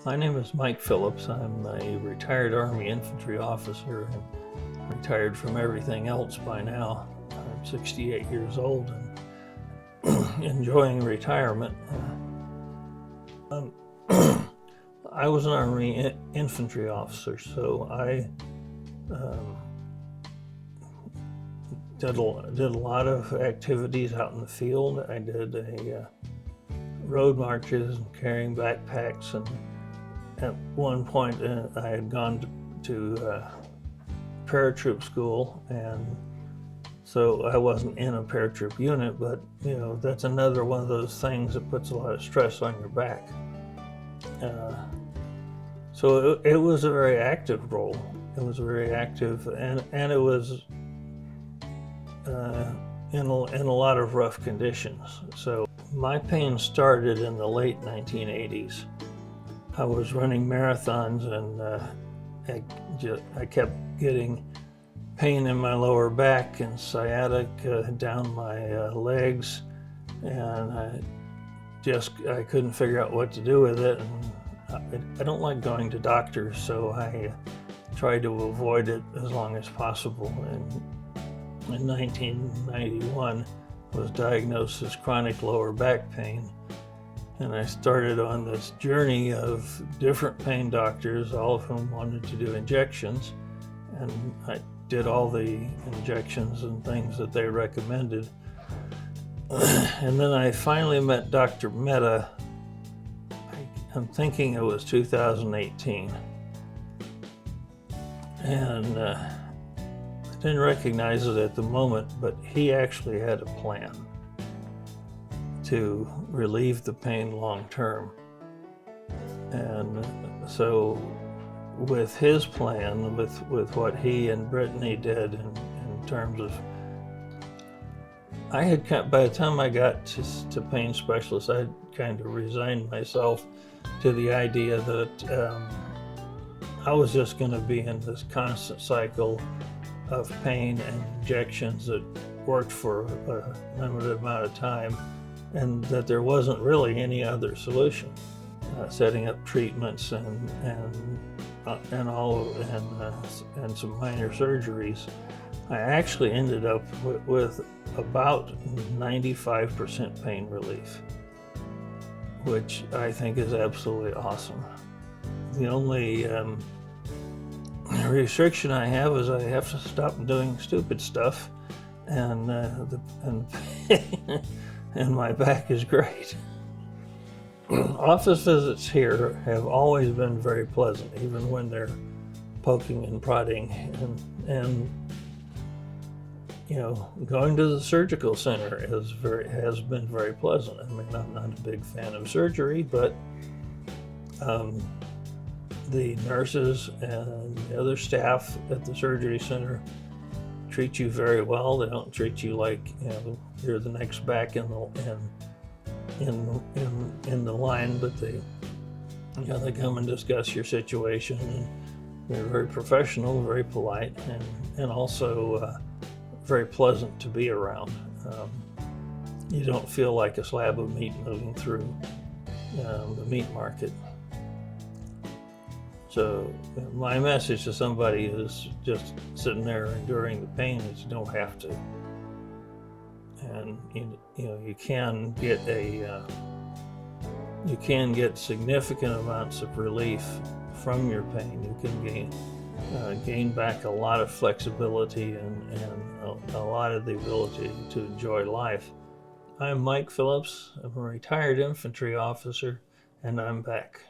My name is Mike Phillips. I'm a retired Army infantry officer and retired from everything else by now. I'm 68 years old and enjoying retirement. I was an Army infantry officer, so I did a lot of activities out in the field. I did road marches and carrying backpacks, and at one point I had gone to paratroop school, and so I wasn't in a paratroop unit, but that's another one of those things that puts a lot of stress on your back. So it was a very active role. It was very active, and it was in a lot of rough conditions. So my pain started in the late 1980s. I was running marathons, and I kept getting pain in my lower back and sciatic down my legs, and I couldn't figure out what to do with it. And I don't like going to doctors, so I tried to avoid it as long as possible. And in 1991, I was diagnosed as chronic lower back pain. And I started on this journey of different pain doctors, all of whom wanted to do injections. And I did all the injections and things that they recommended. And then I finally met Dr. Mehta. I'm thinking it was 2018. And I didn't recognize it at the moment, but he actually had a plan to relieve the pain long term. And so with his plan, with what he and Brittany did in terms of, by the time I got to pain specialists, I had kind of resigned myself to the idea that I was just going to be in this constant cycle of pain and injections that worked for a limited amount of time, and that there wasn't really any other solution. Setting up treatments and some minor surgeries, I actually ended up with about 95% pain relief, which I think is absolutely awesome. The only restriction I have is I have to stop doing stupid stuff, and and my back is great. Office visits here have always been very pleasant, even when they're poking and prodding, and going to the surgical center has been very pleasant. I mean, I'm not a big fan of surgery, but the nurses and the other staff at the surgery center treat you very well. They don't treat you like you're the next back in the line, but they come and discuss your situation, and they're very professional, very polite, and also very pleasant to be around. You don't feel like a slab of meat moving through the meat market. So my message to somebody who's just sitting there enduring the pain is you don't have to. And you can get significant amounts of relief from your pain. You can gain back a lot of flexibility and a lot of the ability to enjoy life. I'm Mike Phillips. I'm a retired infantry officer, and I'm back.